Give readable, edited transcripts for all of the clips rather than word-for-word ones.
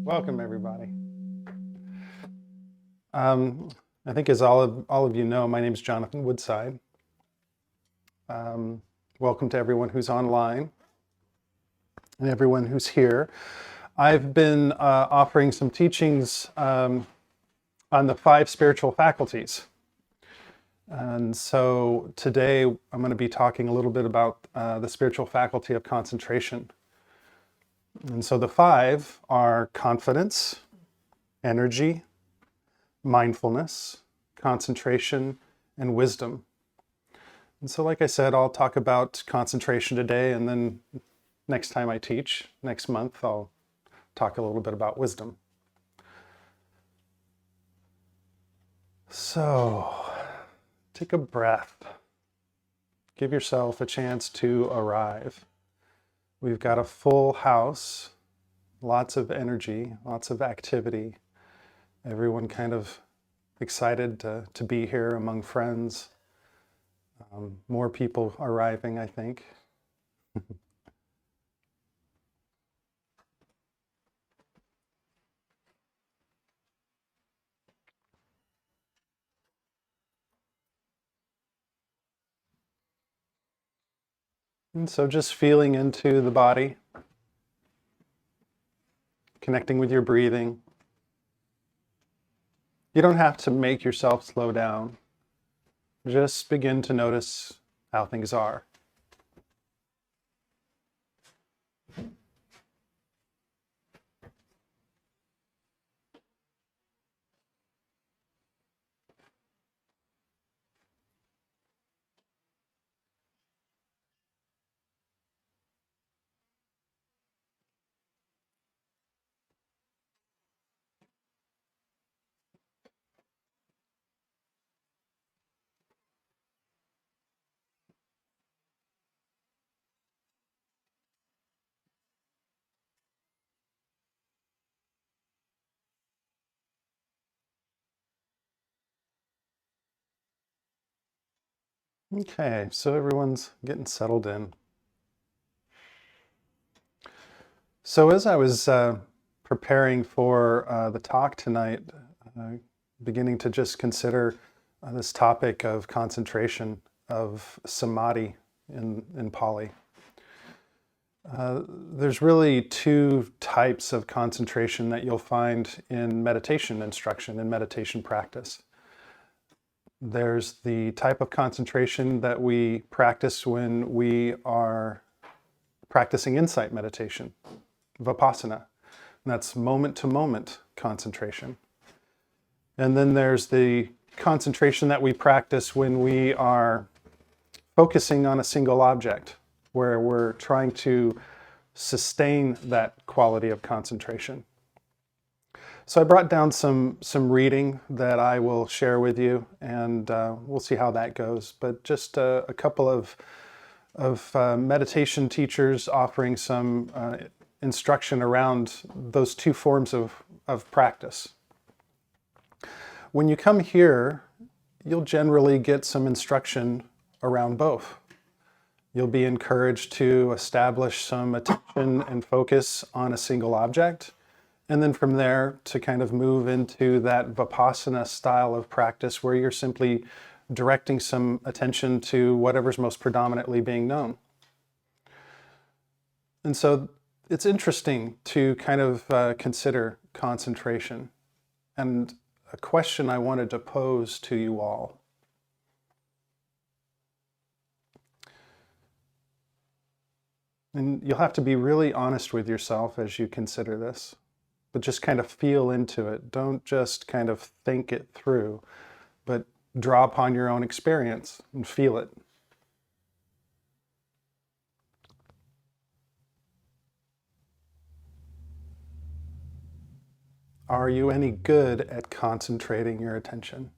Welcome, everybody. I think as all of you know, my name is Johnathan Woodside. Welcome to everyone who's online and everyone who's here. I've been offering some teachings on the 5 spiritual faculties. And so today I'm going to be talking a little bit about the spiritual faculty of concentration. And so the 5 are confidence, energy, mindfulness, concentration, and wisdom. And so like I said, I'll talk about concentration today, and then next time I teach, next month, I'll talk a little bit about wisdom. So, take a breath. Give yourself a chance to arrive. We've got a full house, lots of energy, lots of activity. Everyone kind of excited to be here among friends. More people arriving, I think. And so just feeling into the body, connecting with your breathing. You don't have to make yourself slow down. Just begin to notice how things are. Okay, so everyone's getting settled in. So as I was preparing for the talk tonight, beginning to just consider this topic of concentration, of Samadhi in Pali. There's really 2 types of concentration that you'll find in meditation instruction and meditation practice. There's the type of concentration that we practice when we are practicing insight meditation, vipassana. And that's moment-to-moment concentration. And then there's the concentration that we practice when we are focusing on a single object, where we're trying to sustain that quality of concentration. So I brought down some reading that I will share with you, and we'll see how that goes. But just a couple of meditation teachers offering some instruction around those 2 forms of practice. When you come here, you'll generally get some instruction around both. You'll be encouraged to establish some attention and focus on a single object, and then from there to kind of move into that vipassana style of practice where you're simply directing some attention to whatever's most predominantly being known. And so it's interesting to kind of consider concentration. And a question I wanted to pose to you all. And you'll have to be really honest with yourself as you consider this, but just kind of feel into it. Don't just kind of think it through, but draw upon your own experience and feel it. Are you any good at concentrating your attention?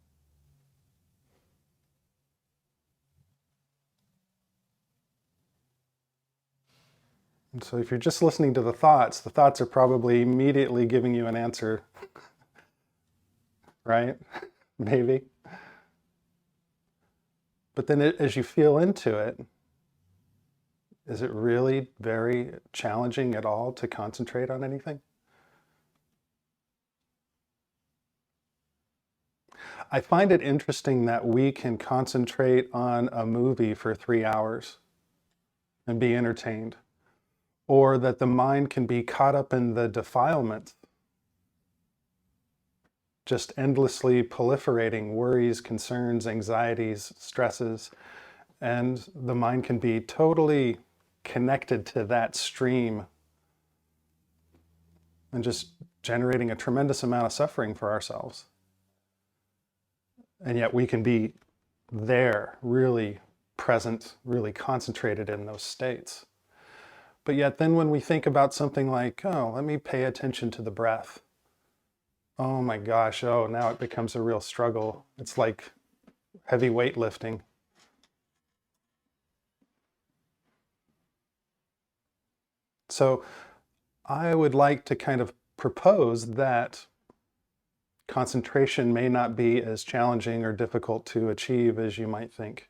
And so if you're just listening to the thoughts are probably immediately giving you an answer, right? Maybe. But then as you feel into it, is it really very challenging at all to concentrate on anything? I find it interesting that we can concentrate on a movie for 3 hours and be entertained, or that the mind can be caught up in the defilements, just endlessly proliferating worries, concerns, anxieties, stresses, and the mind can be totally connected to that stream and just generating a tremendous amount of suffering for ourselves. And yet we can be there, really present, really concentrated in those states. But yet then when we think about something like, oh, let me pay attention to the breath. Oh my gosh, oh, now it becomes a real struggle. It's like heavy weightlifting. So I would like to kind of propose that concentration may not be as challenging or difficult to achieve as you might think.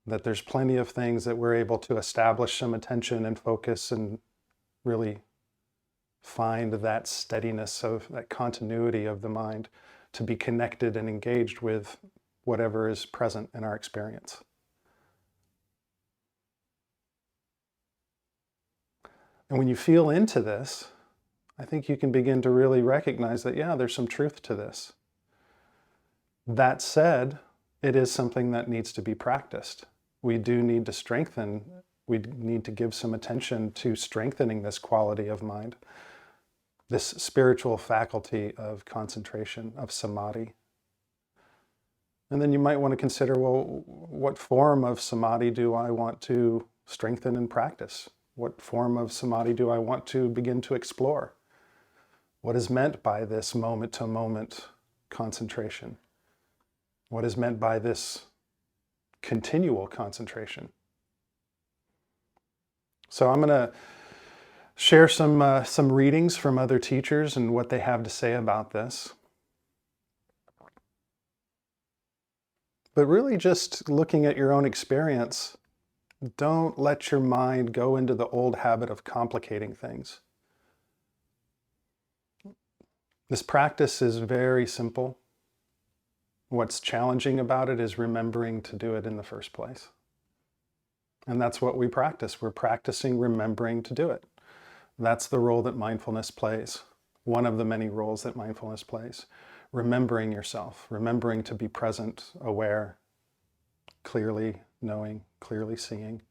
That there's plenty of things that we're able to establish some attention and focus and really find that steadiness of that continuity of the mind to be connected and engaged with whatever is present in our experience. And when you feel into this, I think you can begin to really recognize that, yeah, there's some truth to this. That said, it is something that needs to be practiced. We do need to strengthen, we need to give some attention to strengthening this quality of mind, this spiritual faculty of concentration, of samadhi. And then you might want to consider, well, what form of samadhi do I want to strengthen and practice? What form of samadhi do I want to begin to explore? What is meant by this moment-to-moment concentration? What is meant by this continual concentration? So I'm going to share some readings from other teachers and what they have to say about this. But really just looking at your own experience, don't let your mind go into the old habit of complicating things. This practice is very simple. What's challenging about it is remembering to do it in the first place. And that's what we practice. We're practicing remembering to do it. That's the role that mindfulness plays. One of the many roles that mindfulness plays. Remembering yourself, remembering to be present, aware, clearly knowing, clearly seeing.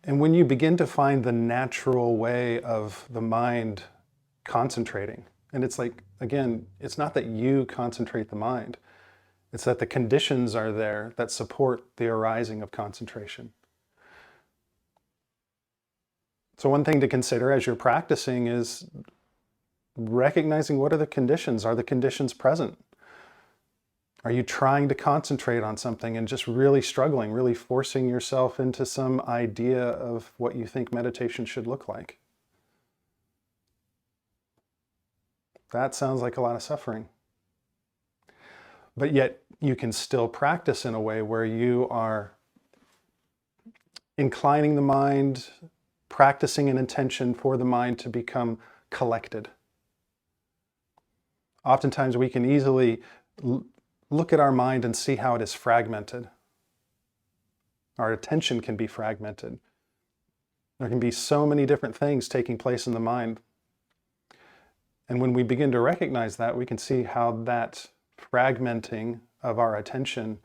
And when you begin to find the natural way of the mind concentrating, and it's like, again, it's not that you concentrate the mind, it's that the conditions are there that support the arising of concentration. So one thing to consider as you're practicing is recognizing what are the conditions. Are the conditions present? Are you trying to concentrate on something and just really struggling, really forcing yourself into some idea of what you think meditation should look like? That sounds like a lot of suffering. But yet you can still practice in a way where you are inclining the mind, practicing an intention for the mind to become collected. Oftentimes we can easily look at our mind and see how it is fragmented. Our attention can be fragmented. There can be so many different things taking place in the mind. And when we begin to recognize that, we can see how that fragmenting of our attention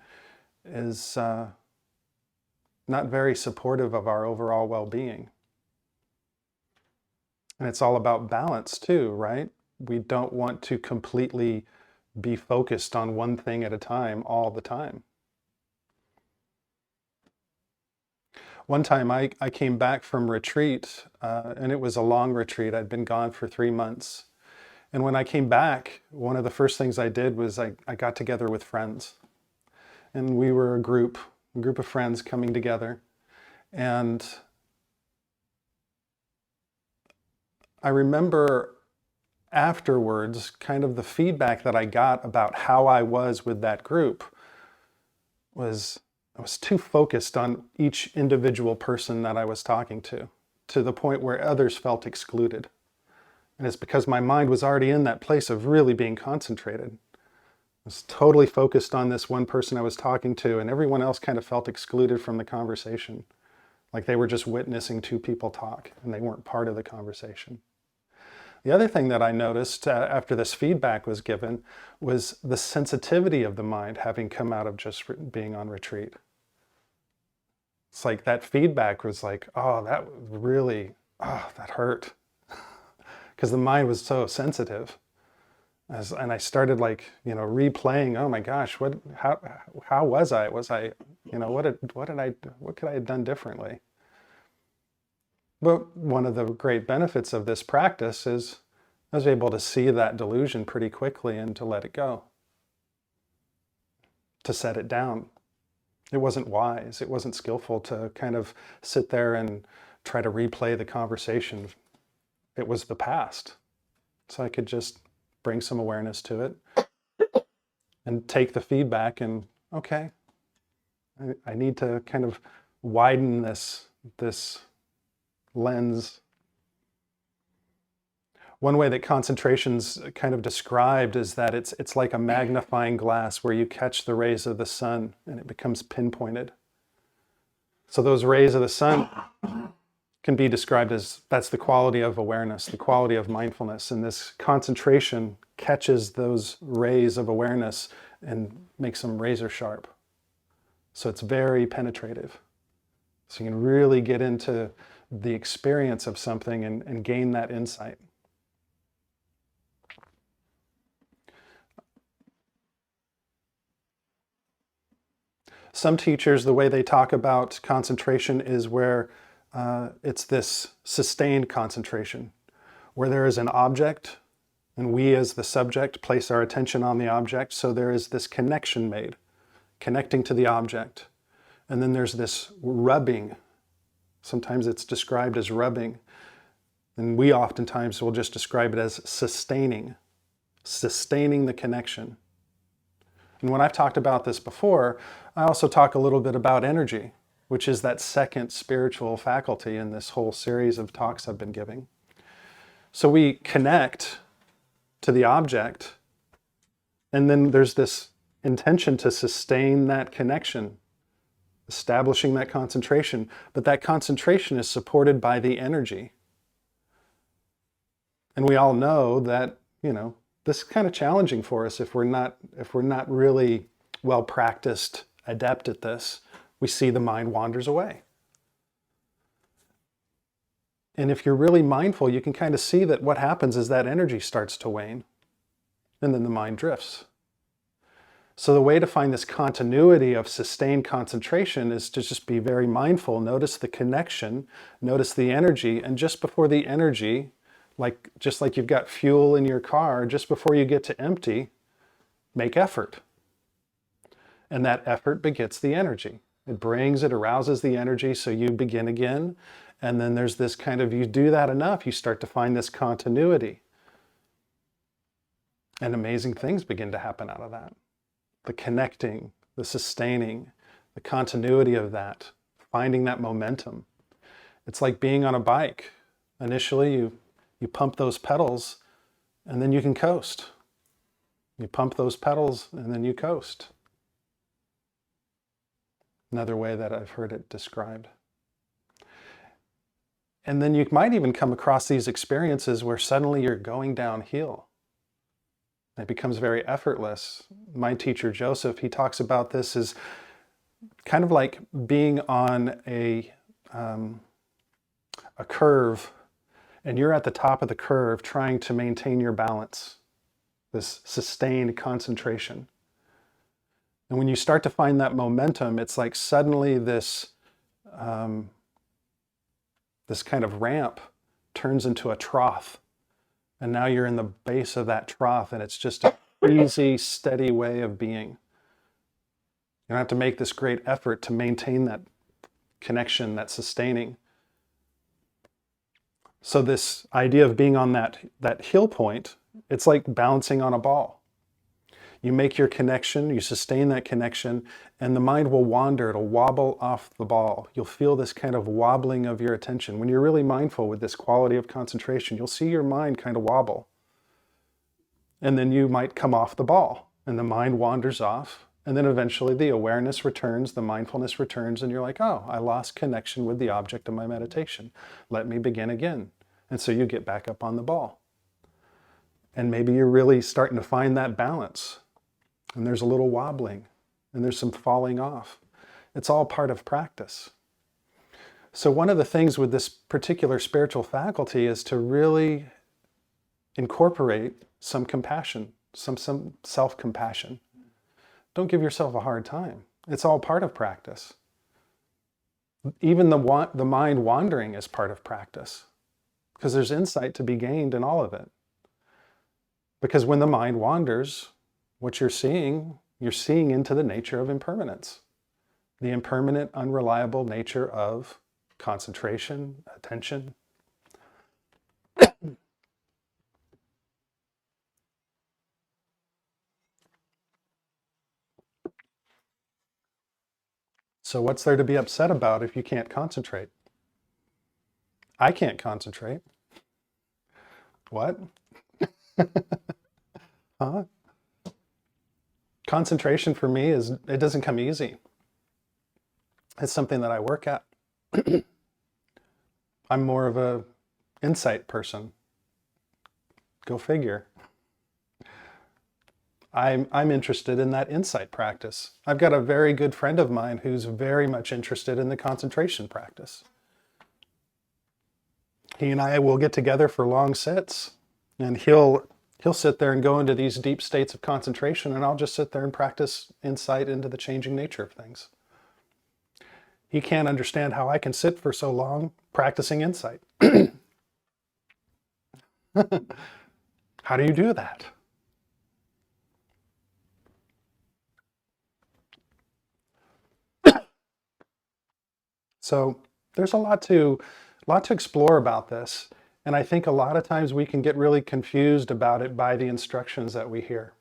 is not very supportive of our overall well-being. And it's all about balance too, right? We don't want to completely be focused on one thing at a time all the time. One time I came back from retreat, and it was a long retreat. I'd been gone for 3 months. And when I came back, one of the first things I did was I got together with friends. And we were a group of friends coming together. And I remember afterwards, kind of the feedback that I got about how I was with that group was I was too focused on each individual person that I was talking to the point where others felt excluded. And it's because my mind was already in that place of really being concentrated. I was totally focused on this one person I was talking to, and everyone else kind of felt excluded from the conversation. Like they were just witnessing two people talk, and they weren't part of the conversation. The other thing that I noticed after this feedback was given was the sensitivity of the mind having come out of just being on retreat. It's like that feedback was like, oh, that really, oh, that hurt. Because the mind was so sensitive. And I started like, replaying, oh my gosh, how was I? Was I, what could I have done differently? But one of the great benefits of this practice is I was able to see that delusion pretty quickly and to let it go, to set it down. It wasn't wise, it wasn't skillful to kind of sit there and try to replay the conversation. It was the past. So I could just bring some awareness to it and take the feedback and, okay, I need to kind of widen this lens. One way that concentration's kind of described is that it's like a magnifying glass where you catch the rays of the sun and it becomes pinpointed. So those rays of the sun can be described as, that's the quality of awareness, the quality of mindfulness. And this concentration catches those rays of awareness and makes them razor sharp. So it's very penetrative. So you can really get into the experience of something and gain that insight. Some teachers, the way they talk about concentration is where it's this sustained concentration, where there is an object and we as the subject place our attention on the object. So there is this connection made, connecting to the object. And then there's this rubbing. Sometimes it's described as rubbing. And we oftentimes will just describe it as sustaining the connection. And when I've talked about this before, I also talk a little bit about energy, which is that second spiritual faculty in this whole series of talks I've been giving. So we connect to the object, and then there's this intention to sustain that connection, establishing that concentration, but that concentration is supported by the energy. And we all know that, this is kind of challenging for us if we're not really well practiced, adept at this. We see the mind wanders away. And if you're really mindful, you can kind of see that what happens is that energy starts to wane, and then the mind drifts. So the way to find this continuity of sustained concentration is to just be very mindful. Notice the connection, notice the energy, and just before the energy, just like you've got fuel in your car, just before you get to empty, make effort. And that effort begets the energy. It arouses the energy, so you begin again. And then there's this kind of, you do that enough, you start to find this continuity. And amazing things begin to happen out of that. The connecting, the sustaining, the continuity of that, finding that momentum. It's like being on a bike. Initially, you pump those pedals, and then you can coast. You pump those pedals, and then you coast. Another way that I've heard it described. And then you might even come across these experiences where suddenly you're going downhill. It becomes very effortless. My teacher, Joseph, he talks about this as kind of like being on a curve, and you're at the top of the curve trying to maintain your balance, this sustained concentration. And when you start to find that momentum, it's like suddenly this kind of ramp turns into a trough. And now you're in the base of that trough, and it's just an easy, steady way of being. You don't have to make this great effort to maintain that connection, that sustaining. So this idea of being on that hill point, it's like balancing on a ball. You make your connection, you sustain that connection, and the mind will wander, it'll wobble off the ball. You'll feel this kind of wobbling of your attention. When you're really mindful with this quality of concentration, you'll see your mind kind of wobble. And then you might come off the ball, and the mind wanders off, and then eventually the awareness returns, the mindfulness returns, and you're like, oh, I lost connection with the object of my meditation. Let me begin again. And so you get back up on the ball. And maybe you're really starting to find that balance. And there's a little wobbling, and there's some falling off. It's all part of practice. So one of the things with this particular spiritual faculty is to really incorporate some compassion, some self-compassion. Don't give yourself a hard time. It's all part of practice. Even the mind wandering is part of practice, because there's insight to be gained in all of it. Because when the mind wanders, what you're seeing into the nature of impermanence, the impermanent, unreliable nature of concentration, attention. So what's there to be upset about if you can't concentrate? I can't concentrate. What? Huh? Concentration for me it doesn't come easy. It's something that I work at. I'm more of a insight person. Go figure. I'm interested in that insight practice. I've got a very good friend of mine who's very much interested in the concentration practice. He and I will get together for long sits, and he'll sit there and go into these deep states of concentration, and I'll just sit there and practice insight into the changing nature of things. He can't understand how I can sit for so long practicing insight. How do you do that? So there's a lot to explore about this. And I think a lot of times we can get really confused about it by the instructions that we hear.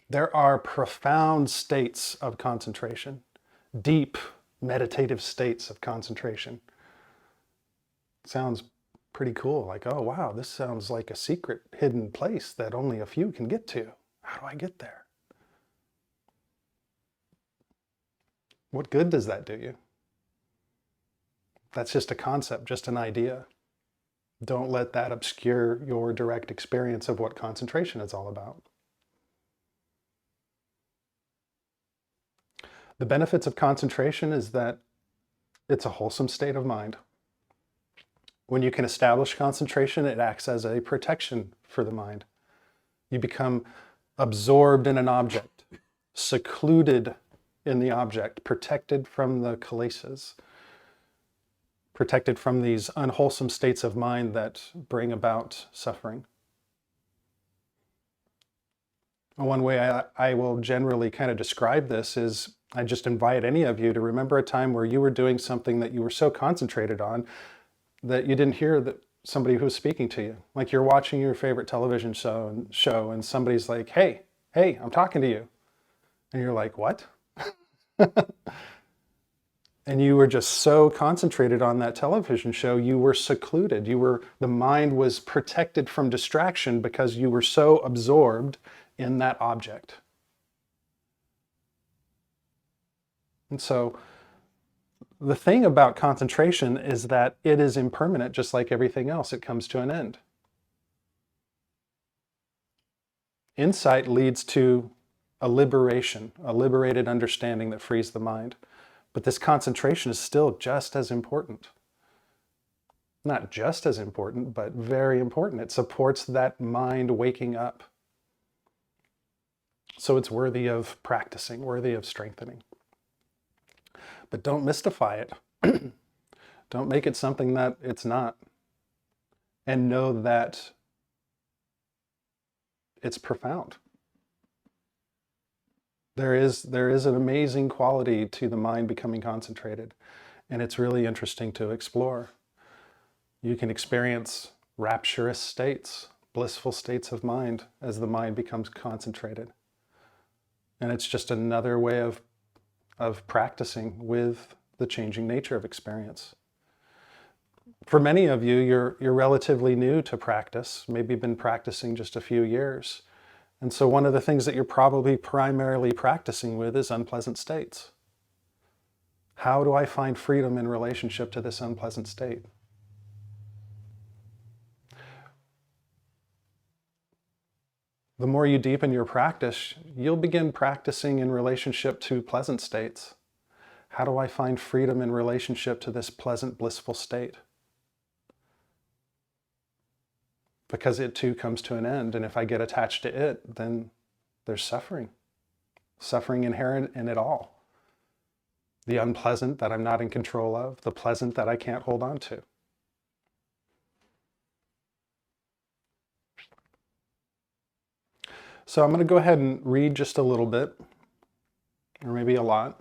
There are profound states of concentration, deep meditative states of concentration. Sounds pretty cool. Like, oh, wow, this sounds like a secret hidden place that only a few can get to. How do I get there? What good does that do you? That's just a concept, just an idea. Don't let that obscure your direct experience of what concentration is all about. The benefits of concentration is that it's a wholesome state of mind. When you can establish concentration, it acts as a protection for the mind. You become absorbed in an object, secluded in the object, protected from the kilesas, protected from these unwholesome states of mind that bring about suffering. One way I will generally kind of describe this is I just invite any of you to remember a time where you were doing something that you were so concentrated on that you didn't hear that somebody who was speaking to you. Like you're watching your favorite television show and somebody's like, hey, I'm talking to you. And you're like, what? And you were just so concentrated on that television show, you were secluded. The mind was protected from distraction because you were so absorbed in that object. And so the thing about concentration is that it is impermanent, just like everything else. It comes to an end. Insight leads to a liberation, a liberated understanding that frees the mind. But this concentration is still just as important. Not just as important, but very important. It supports that mind waking up. So it's worthy of practicing, worthy of strengthening. But don't mystify it. Don't make it something that it's not. And know that it's profound. There is an amazing quality to the mind becoming concentrated, and it's really interesting to explore. You can experience rapturous states, blissful states of mind as the mind becomes concentrated. And it's just another way of practicing with the changing nature of experience. For many of you, you're relatively new to practice, maybe been practicing just a few years. And so one of the things that you're probably primarily practicing with is unpleasant states. How do I find freedom in relationship to this unpleasant state? The more you deepen your practice, you'll begin practicing in relationship to pleasant states. How do I find freedom in relationship to this pleasant, blissful state? Because it too comes to an end, and if I get attached to it, then there's suffering. Suffering inherent in it all. The unpleasant that I'm not in control of, the pleasant that I can't hold on to. So I'm going to go ahead and read just a little bit, or maybe a lot.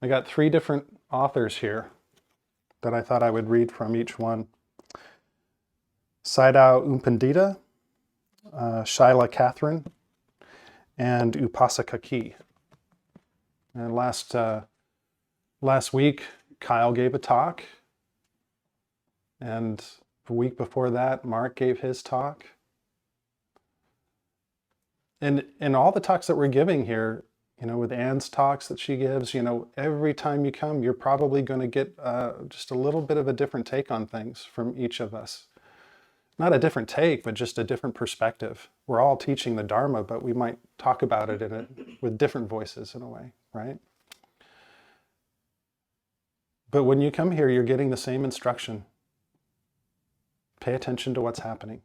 I got 3 different authors here that I thought I would read from each one. Sayadaw U Pandita, Shaila Catherine, and Upasaka Key. And last week, Kyle gave a talk, and the week before that, Mark gave his talk. And in all the talks that we're giving here, with Anne's talks that she gives, every time you come, you're probably going to get just a little bit of a different take on things from each of us. Not a different take, but just a different perspective. We're all teaching the Dharma, but we might talk about it with different voices in a way, right? But when you come here, you're getting the same instruction. Pay attention to what's happening.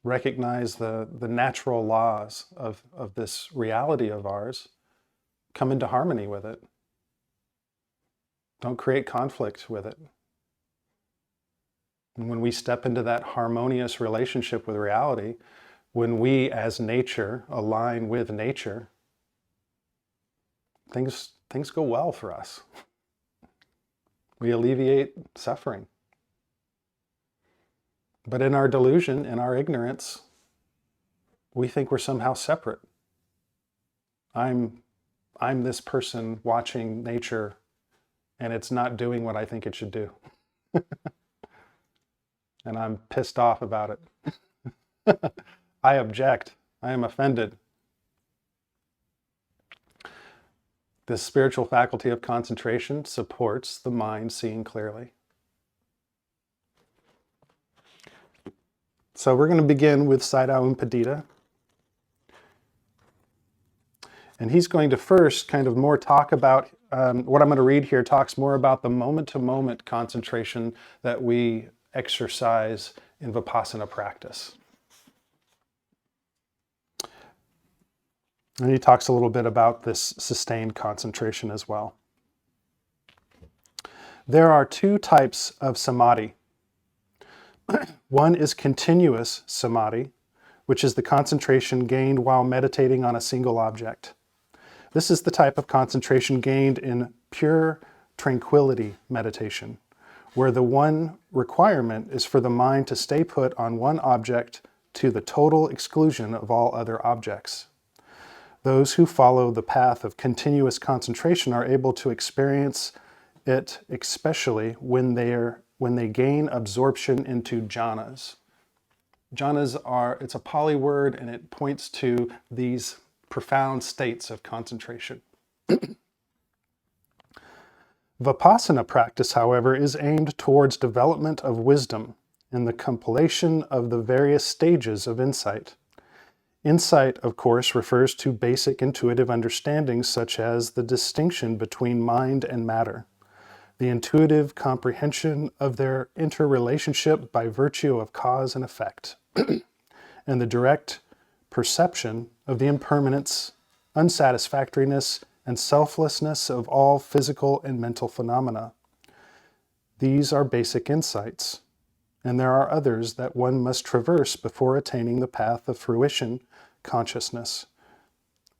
Recognize the natural laws of this reality of ours. Come into harmony with it. Don't create conflict with it. And when we step into that harmonious relationship with reality, when we as nature align with nature, things go well for us. We alleviate suffering. But in our delusion, in our ignorance, we think we're somehow separate. I'm this person watching nature, and it's not doing what I think it should do. And I'm pissed off about it. I object. I am offended. This spiritual faculty of concentration supports the mind seeing clearly. So we're going to begin with Sayadaw U Pandita. And he's going to first kind of more talk about, what I'm going to read here talks more about the moment-to-moment concentration that we exercise in Vipassana practice. And he talks a little bit about this sustained concentration as well. There are 2 types of Samadhi. One is continuous Samadhi, which is the concentration gained while meditating on a single object. This is the type of concentration gained in pure tranquility meditation, where the one requirement is for the mind to stay put on one object to the total exclusion of all other objects. Those who follow the path of continuous concentration are able to experience it, especially when they gain absorption into jhanas. Jhanas it's a Pali word, and it points to these profound states of concentration. Vipassana practice, however, is aimed towards development of wisdom and the compilation of the various stages of insight. Insight, of course, refers to basic intuitive understandings such as the distinction between mind and matter, the intuitive comprehension of their interrelationship by virtue of cause and effect, and the direct perception of the impermanence, unsatisfactoriness, and selflessness of all physical and mental phenomena. These are basic insights, and there are others that one must traverse before attaining the path of fruition consciousness,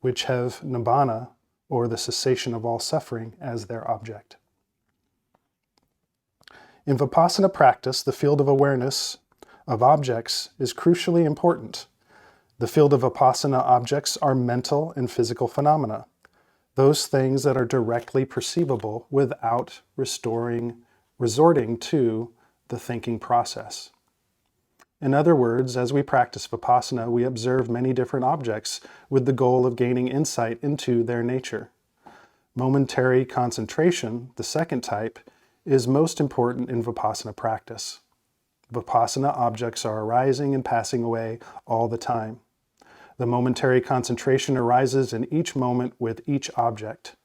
which have nibbana, or the cessation of all suffering, as their object. In Vipassana practice, the field of awareness of objects is crucially important. The field of Vipassana objects are mental and physical phenomena, those things that are directly perceivable without resorting to the thinking process. In other words, as we practice Vipassana, we observe many different objects with the goal of gaining insight into their nature. Momentary concentration, the second type, is most important in Vipassana practice. Vipassana objects are arising and passing away all the time. The momentary concentration arises in each moment with each object.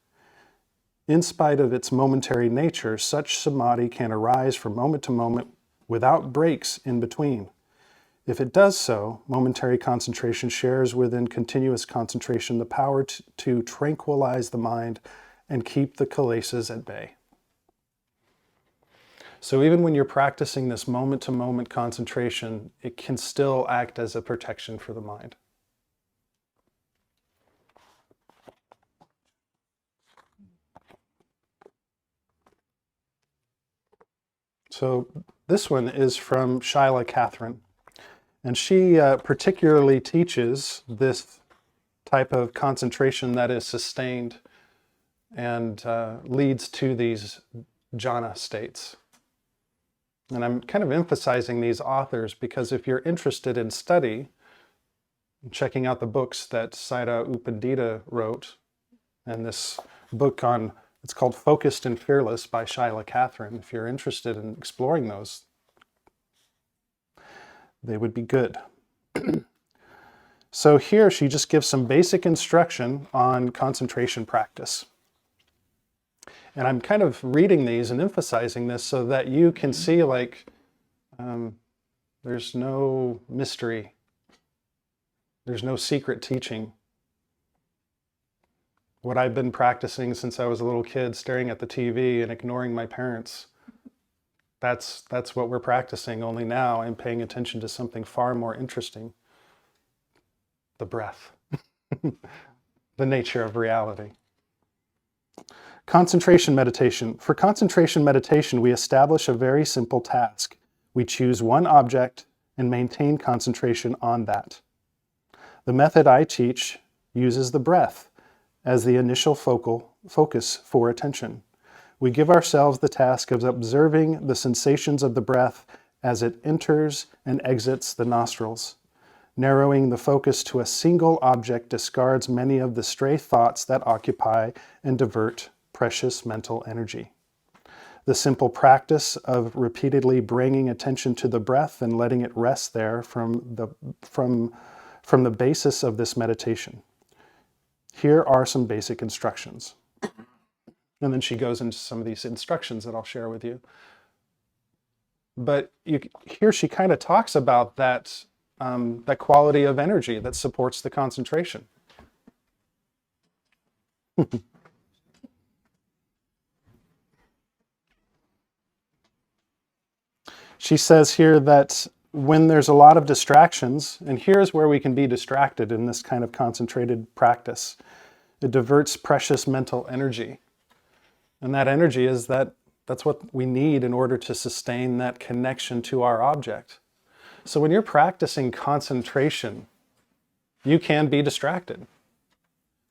In spite of its momentary nature, such samadhi can arise from moment to moment without breaks in between. If it does so, momentary concentration shares within continuous concentration the power to tranquilize the mind and keep the kilesas at bay. So even when you're practicing this moment-to-moment concentration, it can still act as a protection for the mind. So this one is from Shyla Catherine, and she particularly teaches this type of concentration that is sustained and leads to these jhana states. And I'm kind of emphasizing these authors because if you're interested in study, checking out the books that Sayadaw U Pandita wrote, and this book it's called Focused and Fearless by Shyla Catherine. If you're interested in exploring those, they would be good. So here she just gives some basic instruction on concentration practice. And I'm kind of reading these and emphasizing this so that you can see there's no mystery. There's no secret teaching. What I've been practicing since I was a little kid, staring at the TV and ignoring my parents, that's what we're practicing, only now I'm paying attention to something far more interesting. The breath. The nature of reality. Concentration meditation. For concentration meditation, we establish a very simple task. We choose one object and maintain concentration on that. The method I teach uses the breath as the initial focus for attention. We give ourselves the task of observing the sensations of the breath as it enters and exits the nostrils. Narrowing the focus to a single object discards many of the stray thoughts that occupy and divert precious mental energy. The simple practice of repeatedly bringing attention to the breath and letting it rest there from the basis of this meditation. Here are some basic instructions. And then she goes into some of these instructions that I'll share with you. But here she kind of talks about that quality of energy that supports the concentration. She says here that when there's a lot of distractions, and here's where we can be distracted in this kind of concentrated practice, it diverts precious mental energy. And that energy that's what we need in order to sustain that connection to our object. So when you're practicing concentration, you can be distracted.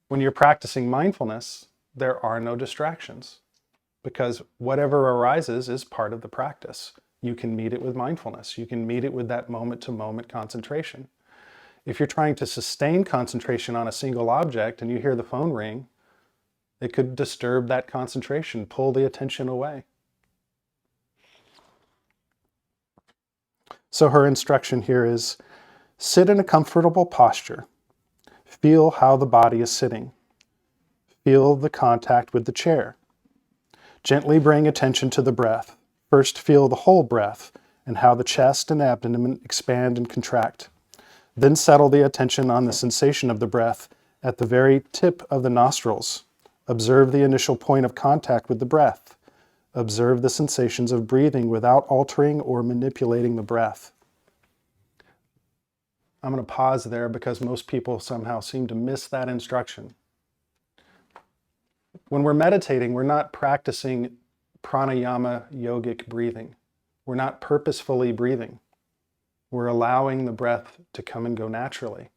When you're practicing mindfulness, there are no distractions because whatever arises is part of the practice. You can meet it with mindfulness. You can meet it with that moment-to-moment concentration. If you're trying to sustain concentration on a single object and you hear the phone ring, it could disturb that concentration, pull the attention away. So her instruction here is, sit in a comfortable posture. Feel how the body is sitting. Feel the contact with the chair. Gently bring attention to the breath. First, feel the whole breath and how the chest and abdomen expand and contract. Then settle the attention on the sensation of the breath at the very tip of the nostrils. Observe the initial point of contact with the breath. Observe the sensations of breathing without altering or manipulating the breath. I'm going to pause there because most people somehow seem to miss that instruction. When we're meditating, we're not practicing pranayama yogic breathing. We're not purposefully breathing. We're allowing the breath to come and go naturally.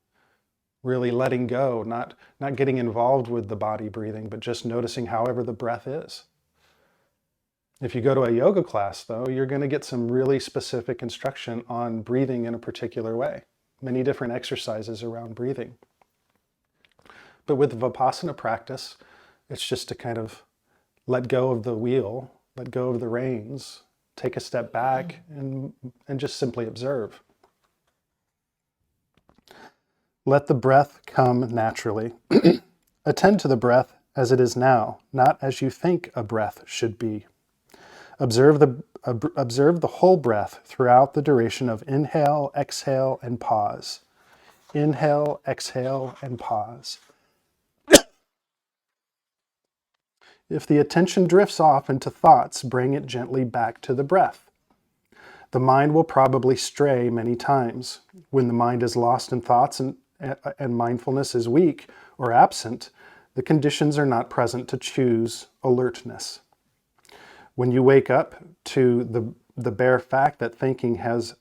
Really letting go, not getting involved with the body breathing, but just noticing however the breath is. If you go to a yoga class, though, you're going to get some really specific instruction on breathing in a particular way. Many different exercises around breathing. But with Vipassana practice, it's just to kind of let go of the wheel, let go of the reins, take a step back, and just simply observe. Let the breath come naturally. Attend to the breath as it is now, not as you think a breath should be. Observe the whole breath throughout the duration of inhale, exhale, and pause. Inhale, exhale, and pause. If the attention drifts off into thoughts, bring it gently back to the breath. The mind will probably stray many times. When the mind is lost in thoughts and mindfulness is weak or absent, the conditions are not present to choose alertness. When you wake up to the bare fact that thinking has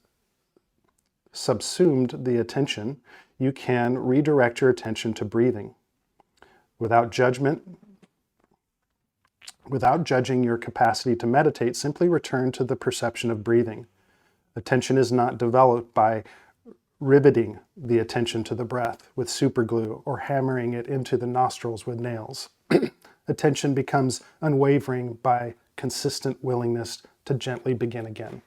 subsumed the attention, you can redirect your attention to breathing. Without judgment, without judging your capacity to meditate, simply return to the perception of breathing. Attention is not developed by riveting the attention to the breath with superglue or hammering it into the nostrils with nails. Attention becomes unwavering by consistent willingness to gently begin again.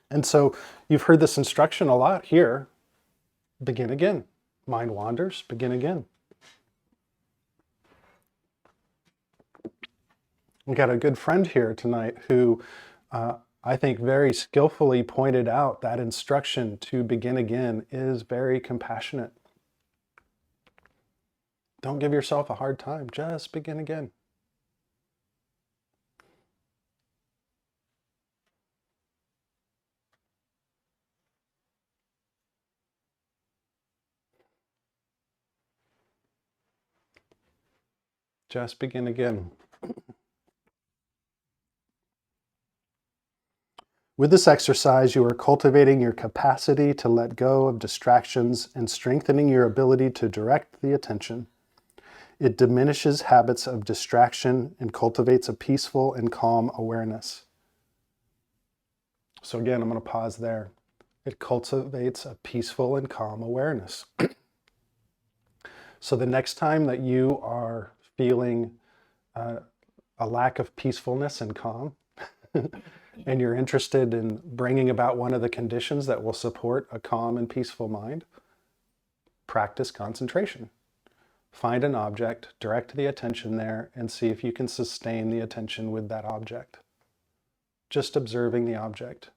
And so you've heard this instruction a lot here. Begin again. Mind wanders, begin again. We got a good friend here tonight who I think very skillfully pointed out that instruction to begin again is very compassionate. Don't give yourself a hard time, just begin again. Just begin again. With this exercise, you are cultivating your capacity to let go of distractions and strengthening your ability to direct the attention. It diminishes habits of distraction and cultivates a peaceful and calm awareness. So again, I'm going to pause there. It cultivates a peaceful and calm awareness. So the next time that you are feeling a lack of peacefulness and calm, and you're interested in bringing about one of the conditions that will support a calm and peaceful mind, practice concentration. Find an object, direct the attention there, and see if you can sustain the attention with that object. Just observing the object.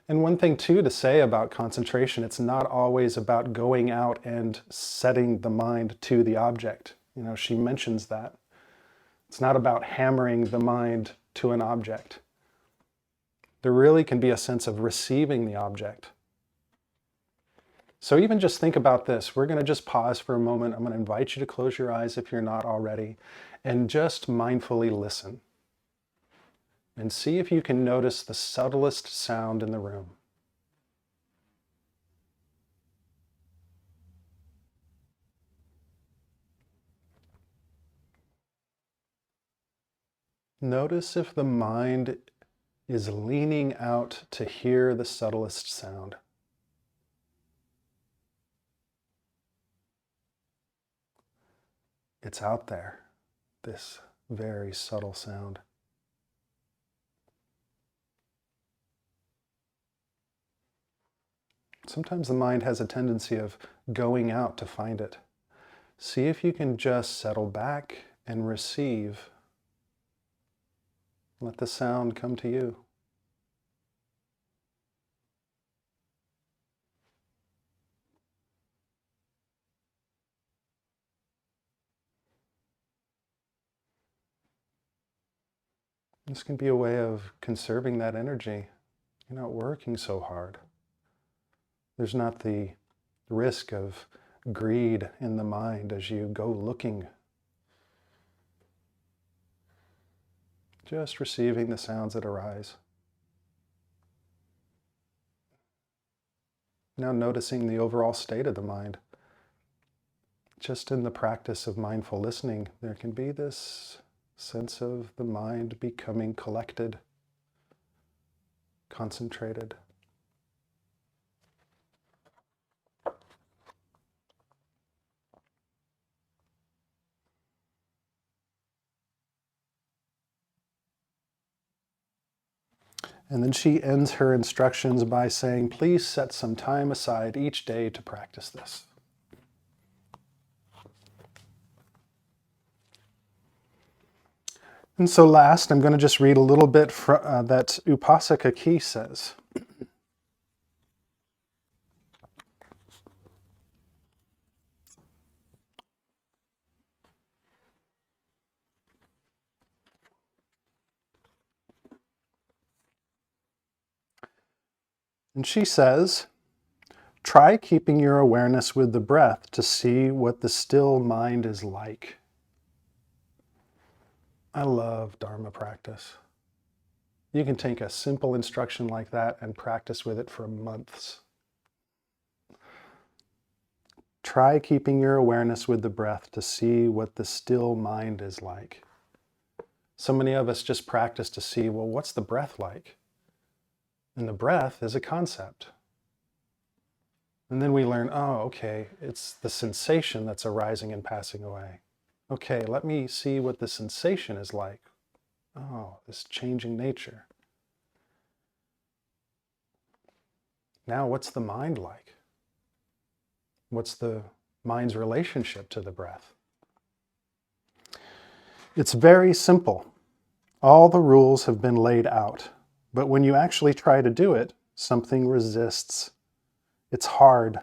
And one thing too to say about concentration, it's not always about going out and setting the mind to the object. You know, she mentions that. It's not about hammering the mind to an object. There really can be a sense of receiving the object. So even just think about this. We're going to just pause for a moment. I'm going to invite you to close your eyes if you're not already, and just mindfully listen. And see if you can notice the subtlest sound in the room. Notice if the mind is leaning out to hear the subtlest sound. It's out there, this very subtle sound. Sometimes the mind has a tendency of going out to find it. See if you can just settle back and receive. Let the sound come to you. This can be a way of conserving that energy. You're not working so hard. There's not the risk of greed in the mind as you go looking. Just receiving the sounds that arise. Now noticing the overall state of the mind. Just in the practice of mindful listening, there can be this sense of the mind becoming collected, concentrated. And then she ends her instructions by saying, please set some time aside each day to practice this. And so last, I'm going to just read a little bit that Upasaka Ki says. And she says, try keeping your awareness with the breath to see what the still mind is like. I love Dharma practice. You can take a simple instruction like that and practice with it for months. Try keeping your awareness with the breath to see what the still mind is like. So many of us just practice to see, well, what's the breath like? And the breath is a concept. And then we learn, oh, okay, it's the sensation that's arising and passing away. Okay, let me see what the sensation is like. Oh, this changing nature. Now, what's the mind like? What's the mind's relationship to the breath? It's very simple. All the rules have been laid out. But when you actually try to do it, something resists. It's hard.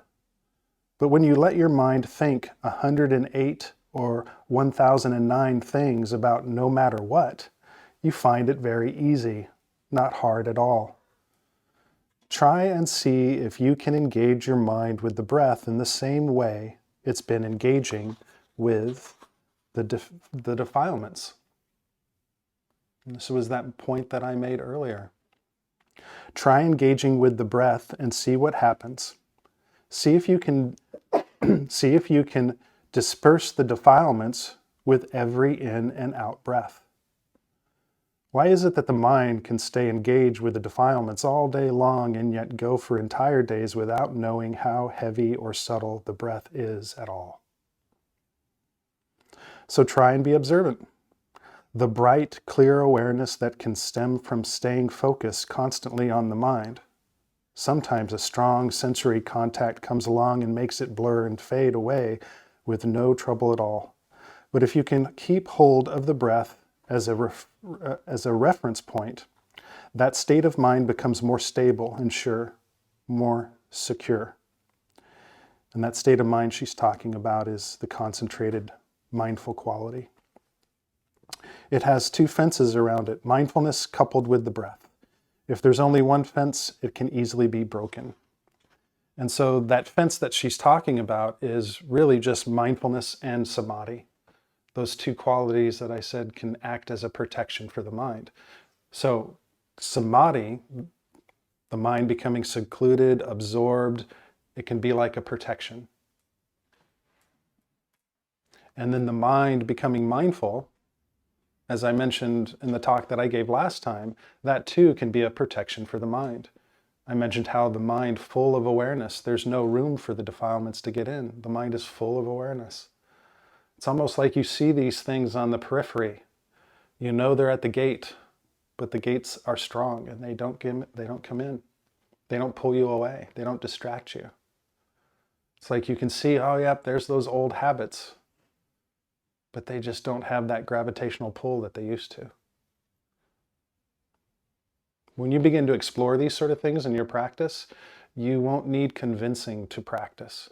But when you let your mind think 108 or 1009 things about no matter what, you find it very easy, not hard at all. Try and see if you can engage your mind with the breath in the same way it's been engaging with the defilements. And this was that point that I made earlier. Try engaging with the breath and see what happens. See if you can disperse the defilements with every in and out breath. Why is it that the mind can stay engaged with the defilements all day long and yet go for entire days without knowing how heavy or subtle the breath is at all? So try and be observant. The bright, clear awareness that can stem from staying focused constantly on the mind. Sometimes a strong sensory contact comes along and makes it blur and fade away with no trouble at all. But if you can keep hold of the breath as a reference point, that state of mind becomes more stable and sure, more secure. And that state of mind she's talking about is the concentrated, mindful quality. It has two fences around it, mindfulness coupled with the breath. If there's only one fence, it can easily be broken. And so that fence that she's talking about is really just mindfulness and samadhi. Those two qualities that I said can act as a protection for the mind. So samadhi, the mind becoming secluded, absorbed, it can be like a protection. And then the mind becoming mindful, as I mentioned in the talk that I gave last time, that too can be a protection for the mind. I mentioned how the mind full of awareness, there's no room for the defilements to get in. The mind is full of awareness. It's almost like you see these things on the periphery. You know they're at the gate, but the gates are strong and they don't come in. They don't pull you away. They don't distract you. It's like you can see, oh yep, there's those old habits, but they just don't have that gravitational pull that they used to. When you begin to explore these sort of things in your practice, you won't need convincing to practice.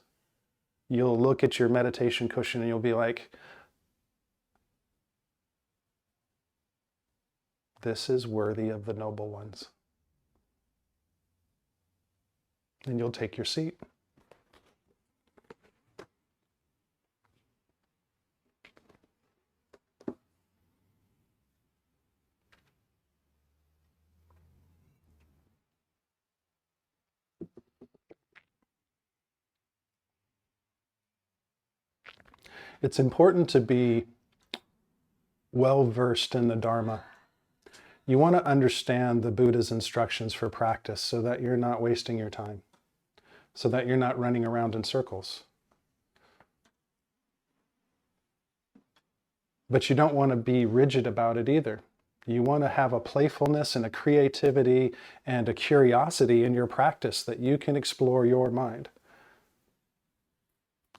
You'll look at your meditation cushion and you'll be like, this is worthy of the noble ones. And you'll take your seat. It's important to be well versed in the Dharma. You want to understand the Buddha's instructions for practice so that you're not wasting your time, so that you're not running around in circles. But you don't want to be rigid about it either. You want to have a playfulness and a creativity and a curiosity in your practice that you can explore your mind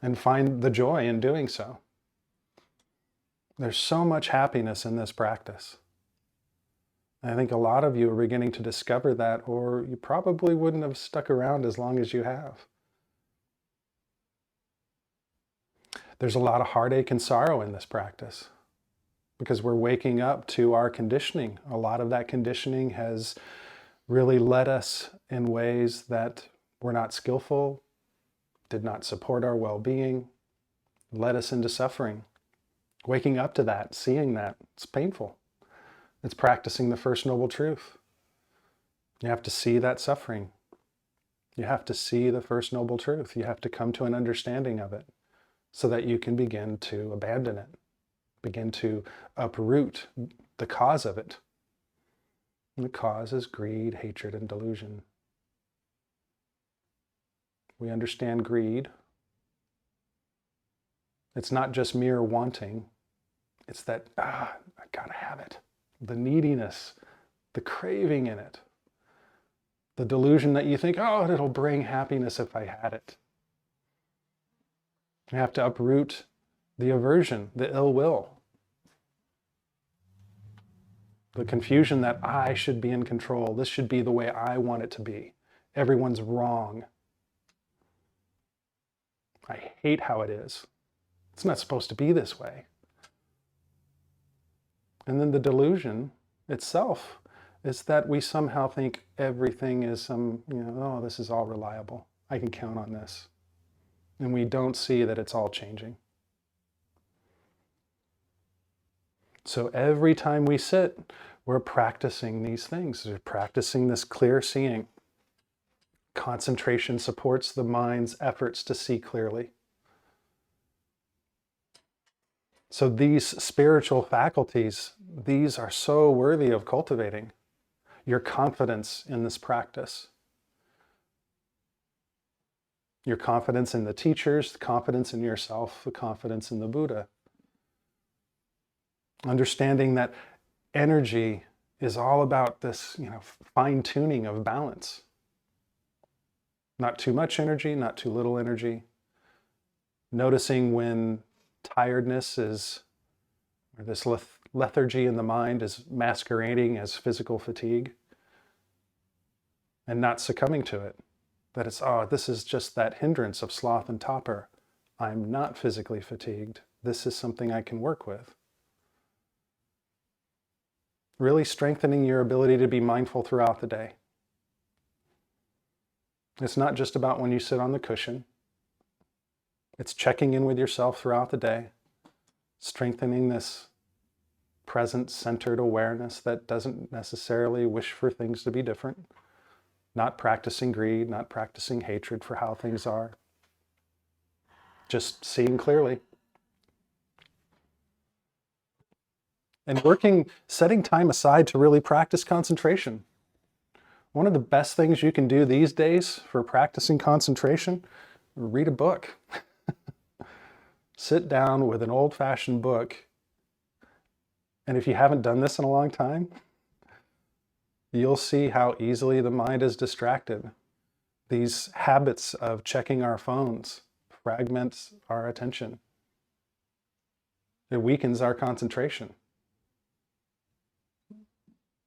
and find the joy in doing so. There's so much happiness in this practice. I think a lot of you are beginning to discover that, or you probably wouldn't have stuck around as long as you have. There's a lot of heartache and sorrow in this practice because we're waking up to our conditioning. A lot of that conditioning has really led us in ways that were not skillful, did not support our well-being, led us into suffering. Waking up to that, seeing that, it's painful. It's practicing the First Noble Truth. You have to see that suffering. You have to see the First Noble Truth. You have to come to an understanding of it so that you can begin to abandon it, begin to uproot the cause of it. And the cause is greed, hatred, and delusion. We understand greed. It's not just mere wanting. It's that, I gotta have it. The neediness, the craving in it. The delusion that you think, oh, it'll bring happiness if I had it. You have to uproot the aversion, the ill will. The confusion that I should be in control. This should be the way I want it to be. Everyone's wrong. I hate how it is. It's not supposed to be this way. And then the delusion itself is that we somehow think everything is oh, this is all reliable. I can count on this. And we don't see that it's all changing. So every time we sit, we're practicing these things. We're practicing this clear seeing. Concentration supports the mind's efforts to see clearly. So these spiritual faculties, these are so worthy of cultivating. Your confidence in this practice. Your confidence in the teachers, the confidence in yourself, the confidence in the Buddha. Understanding that energy is all about this, fine-tuning of balance. Not too much energy, not too little energy. Noticing when tiredness is, or this lethargy in the mind is masquerading as physical fatigue and not succumbing to it. That it's, this is just that hindrance of sloth and torpor. I'm not physically fatigued. This is something I can work with. Really strengthening your ability to be mindful throughout the day. It's not just about when you sit on the cushion. It's checking in with yourself throughout the day, strengthening this present, centered awareness that doesn't necessarily wish for things to be different, not practicing greed, not practicing hatred for how things are, just seeing clearly. And setting time aside to really practice concentration. One of the best things you can do these days for practicing concentration, read a book. Sit down with an old-fashioned book, and if you haven't done this in a long time, you'll see how easily the mind is distracted. These habits of checking our phones fragments our attention. It weakens our concentration.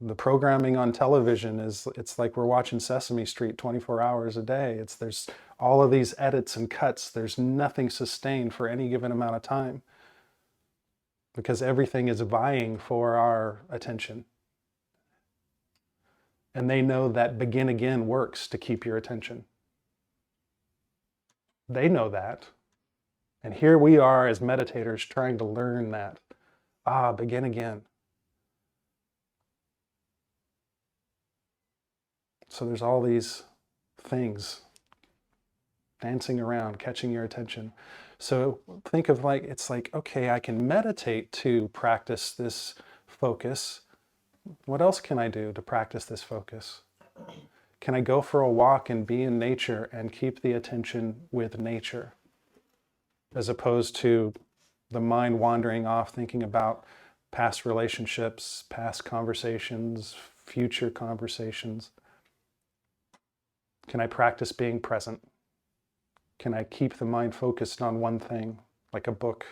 The programming on television it's like we're watching Sesame Street 24 hours a day. There's all of these edits and cuts. There's nothing sustained for any given amount of time because everything is vying for our attention. And they know that begin again works to keep your attention. They know that. And here we are as meditators trying to learn that. Begin again. So there's all these things dancing around, catching your attention. So think of it's like, okay, I can meditate to practice this focus. What else can I do to practice this focus? Can I go for a walk and be in nature and keep the attention with nature, as opposed to the mind wandering off thinking about past relationships, past conversations, future conversations? Can I practice being present? Can I keep the mind focused on one thing, like a book?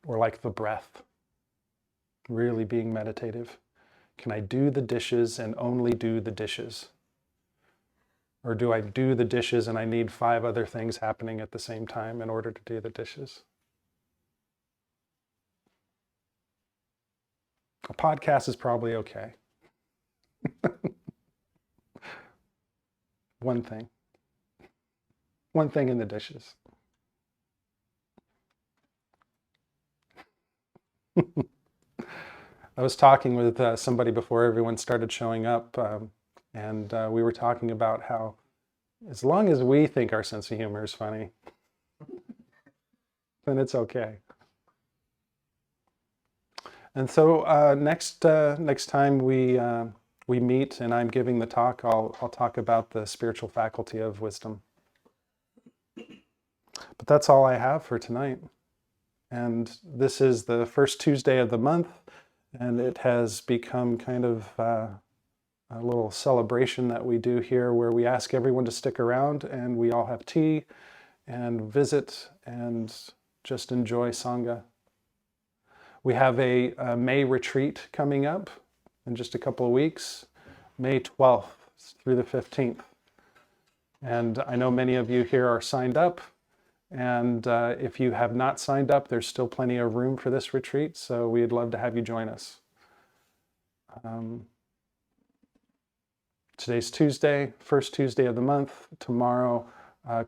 Or like the breath, really being meditative? Can I do the dishes and only do the dishes? Or do I do the dishes and I need 5 other things happening at the same time in order to do the dishes? A podcast is probably okay. One thing. One thing in the dishes. I was talking with somebody before everyone started showing up, and we were talking about how as long as we think our sense of humor is funny, then it's okay. And so next time we meet and I'm giving the talk, I'll talk about the spiritual faculty of wisdom. But that's all I have for tonight. And this is the first Tuesday of the month, and it has become kind of a little celebration that we do here where we ask everyone to stick around and we all have tea and visit and just enjoy Sangha. We have a May retreat coming up in just a couple of weeks, May 12th through the 15th. And I know many of you here are signed up. And if you have not signed up, there's still plenty of room for this retreat. So we'd love to have you join us. Today's Tuesday, first Tuesday of the month. Tomorrow,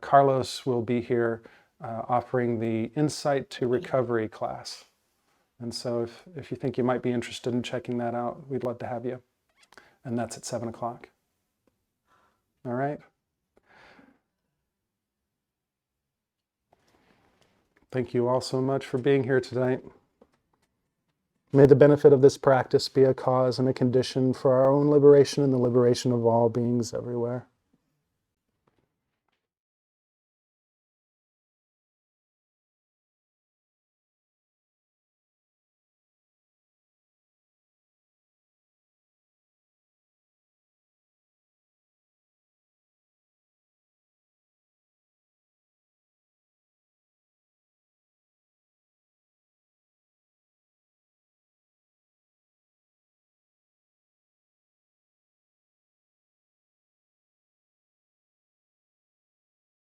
Carlos will be here offering the Insight to Recovery class. And so if you think you might be interested in checking that out, we'd love to have you. And that's at 7 o'clock. All right. Thank you all so much for being here tonight. May the benefit of this practice be a cause and a condition for our own liberation and the liberation of all beings everywhere.